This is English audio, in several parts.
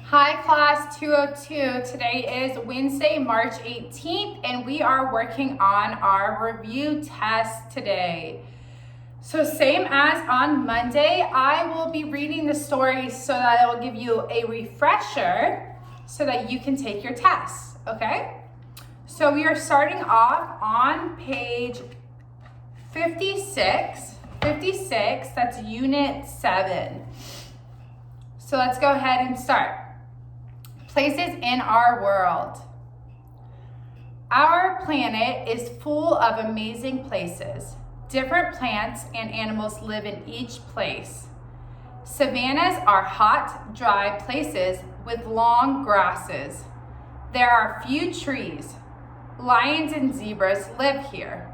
Hi class 202. Today is Wednesday, March 18th, and we are working on our review test today. So same as on Monday, I will be reading the story so that it will give you a refresher so that you can take your test, okay? So we are starting off on page 56, that's unit 7. So let's go ahead and start. Places in our world. Our planet is full of amazing places. Different plants and animals live in each place. Savannas are hot, dry places with long grasses. There are few trees. Lions and zebras live here.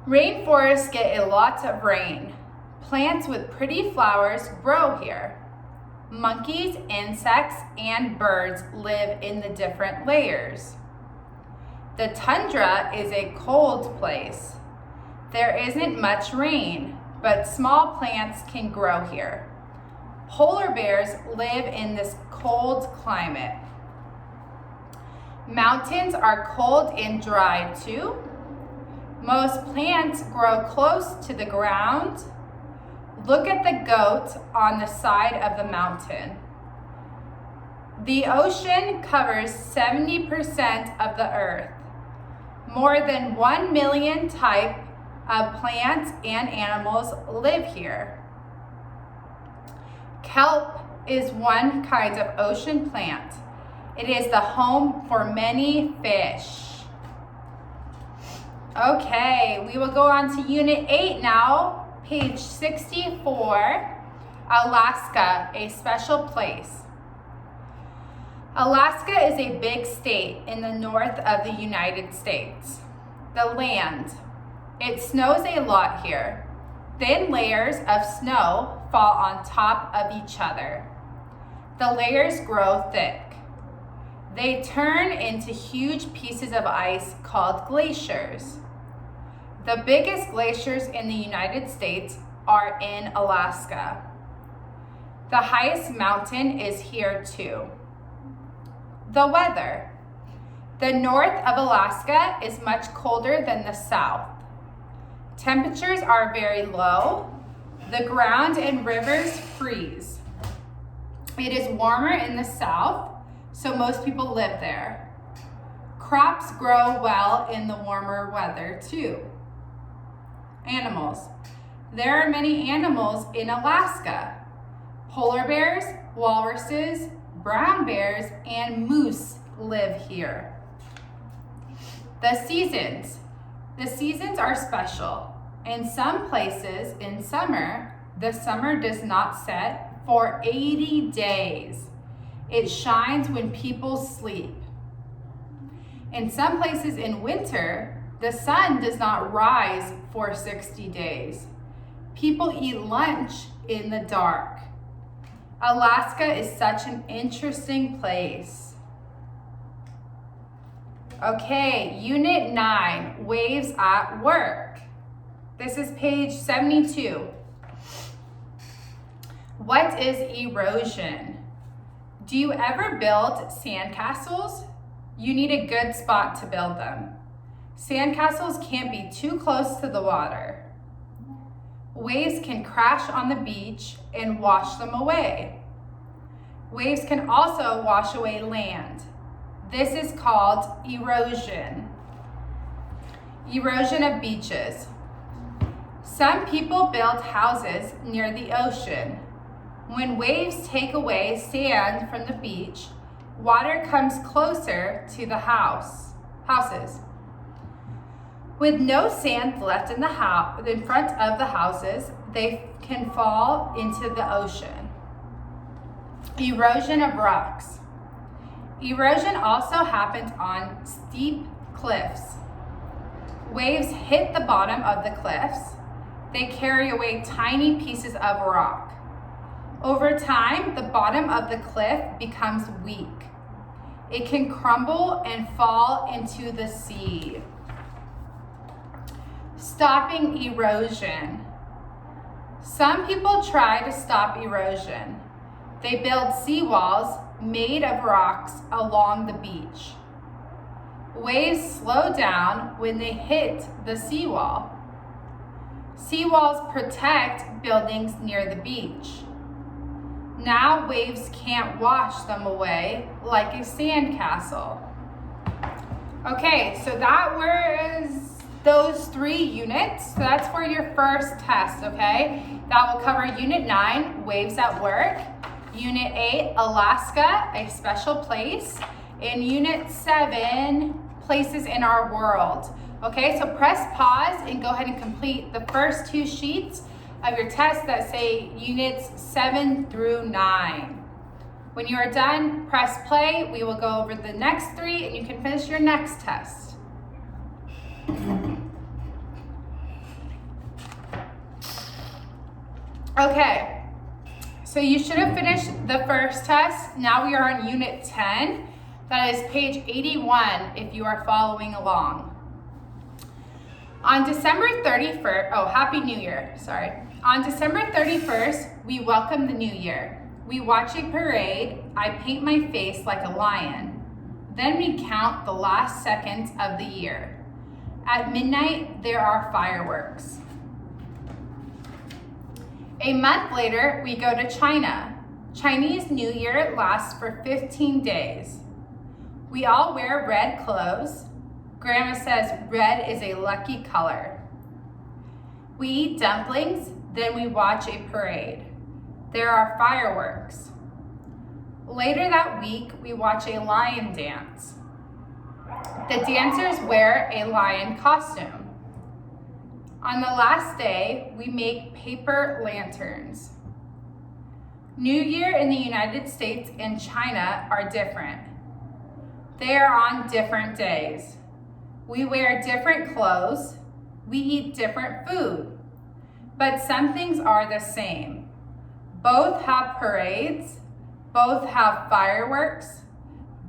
Rainforests get a lot of rain. Plants with pretty flowers grow here. Monkeys, insects, and birds live in the different layers. The tundra is a cold place. There isn't much rain, but small plants can grow here. Polar bears live in this cold climate. Mountains are cold and dry too. Most plants grow close to the ground. Look at the goat on the side of the mountain. The ocean covers 70% of the earth. More than 1 million types of plants and animals live here. Kelp is one kind of ocean plant. It is the home for many fish. Okay, we will go on to Unit 8 now. Page 64, Alaska, a special place. Alaska is a big state in the north of the United States. The land. It snows a lot here. Thin layers of snow fall on top of each other. The layers grow thick. They turn into huge pieces of ice called glaciers. The biggest glaciers in the United States are in Alaska. The highest mountain is here too. The weather. The north of Alaska is much colder than the south. Temperatures are very low. The ground and rivers freeze. It is warmer in the south, so most people live there. Crops grow well in the warmer weather too. Animals. There are many animals in Alaska. Polar bears, walruses, brown bears, and moose live here. The seasons. The seasons are special. In some places in summer, the summer does not set for 80 days. It shines when people sleep. In some places in winter, the sun does not rise for 60 days. People eat lunch in the dark. Alaska is such an interesting place. Okay, Unit 9, Waves at Work. This is page 72. What is erosion? Do you ever build sandcastles? You need a good spot to build them. Sandcastles can't be too close to the water. Waves can crash on the beach and wash them away. Waves can also wash away land. This is called erosion. Erosion of beaches. Some people build houses near the ocean. When waves take away sand from the beach, water comes closer to the houses. With no sand left in front of the houses, they can fall into the ocean. Erosion of rocks. Erosion also happens on steep cliffs. Waves hit the bottom of the cliffs. They carry away tiny pieces of rock. Over time, the bottom of the cliff becomes weak. It can crumble and fall into the sea. Stopping erosion. Some people try to stop erosion. They build seawalls made of rocks along the beach. Waves slow down when they hit the seawall. Seawalls protect buildings near the beach. Now waves can't wash them away like a sandcastle. Okay, so that was those 3 units. So that's for your first test, okay? That will cover Unit 9, Waves at Work. Unit 8, Alaska, a special place. And Unit 7, Places in Our World. Okay, so press pause and go ahead and complete the first 2 sheets of your test that say Units 7 through 9. When you are done, press play. We will go over the next 3 and you can finish your next test. Okay, so you should have finished the first test. Now we are on Unit 10. That is page 81 if you are following along. On December 31st, Happy New Year, sorry. On December 31st, we welcome the new year. We watch a parade. I paint my face like a lion. Then we count the last seconds of the year. At midnight, there are fireworks. A month later, we go to China. Chinese New Year lasts for 15 days. We all wear red clothes. Grandma says red is a lucky color. We eat dumplings, then we watch a parade. There are fireworks. Later that week, we watch a lion dance. The dancers wear a lion costume. On the last day, we make paper lanterns. New Year in the United States and China are different. They are on different days. We wear different clothes. We eat different food. But some things are the same. Both have parades. Both have fireworks.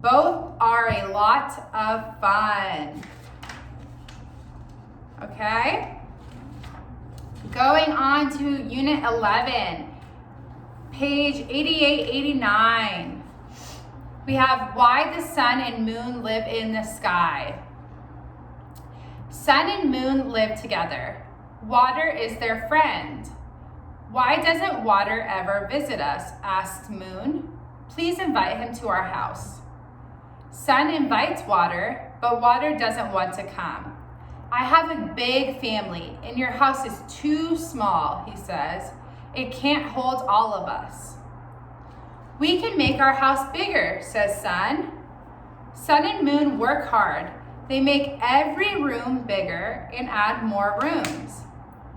Both are a lot of fun. Okay? Going on to Unit 11, page 88-89. We have why the sun and moon live in the sky. Sun and moon live together. Water is their friend. Why doesn't water ever visit us? Asked Moon. Please invite him to our house. Sun invites water, but water doesn't want to come. I have a big family, and your house is too small, he says. It can't hold all of us. We can make our house bigger, says Sun. Sun and Moon work hard. They make every room bigger and add more rooms.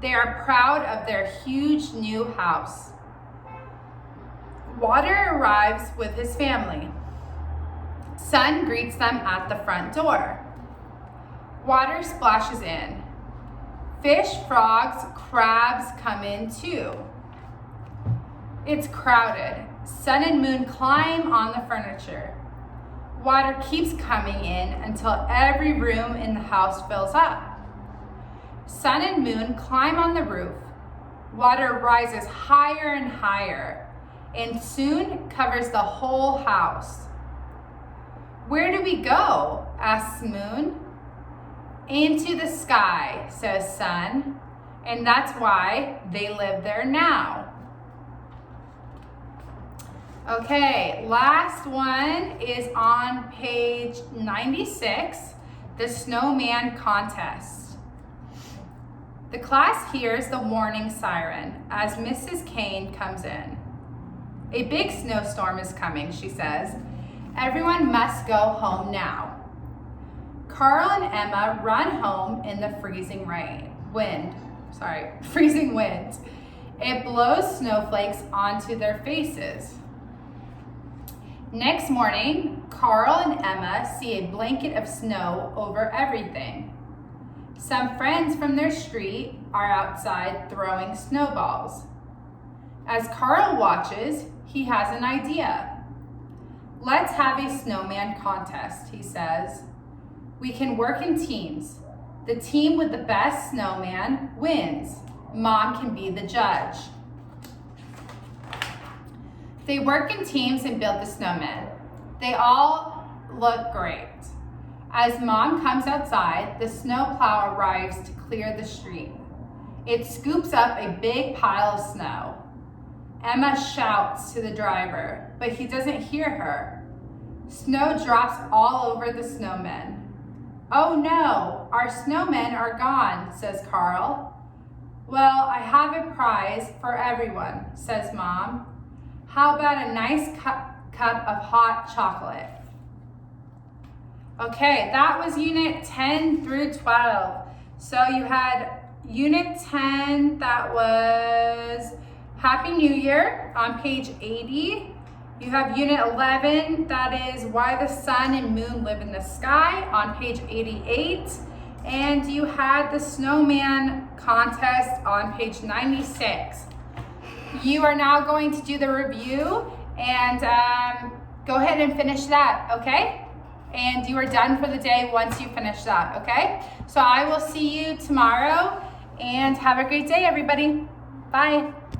They are proud of their huge new house. Water arrives with his family. Sun greets them at the front door. Water splashes in. Fish, frogs, crabs come in too. It's crowded. Sun and Moon climb on the furniture. Water keeps coming in until every room in the house fills up. Sun and Moon climb on the roof. Water rises higher and higher and soon covers the whole house. Where do we go? Asks Moon. Into the sky, says Sun, and that's why they live there now. Okay, last one is on page 96, the snowman contest. The class hears the warning siren as Mrs. Kane comes in. A big snowstorm is coming, she says. Everyone must go home now. Carl and Emma run home in the freezing wind. It blows snowflakes onto their faces. Next morning, Carl and Emma see a blanket of snow over everything. Some friends from their street are outside throwing snowballs. As Carl watches, he has an idea. Let's have a snowman contest, he says. We can work in teams. The team with the best snowman wins. Mom can be the judge. They work in teams and build the snowmen. They all look great. As Mom comes outside, the snowplow arrives to clear the street. It scoops up a big pile of snow. Emma shouts to the driver, but he doesn't hear her. Snow drops all over the snowmen. "Oh no, our snowmen are gone," says Carl. "Well, I have a prize for everyone," says Mom. "How about a nice cup of hot chocolate?" Okay, that was Unit 10 through 12. So you had Unit 10, that was Happy New Year on page 80. You have Unit 11, that is Why the Sun and Moon Live in the Sky on page 88. And you had the Snowman Contest on page 96. You are now going to do the review and go ahead and finish that, okay? And you are done for the day once you finish that, okay? So I will see you tomorrow and have a great day, everybody. Bye.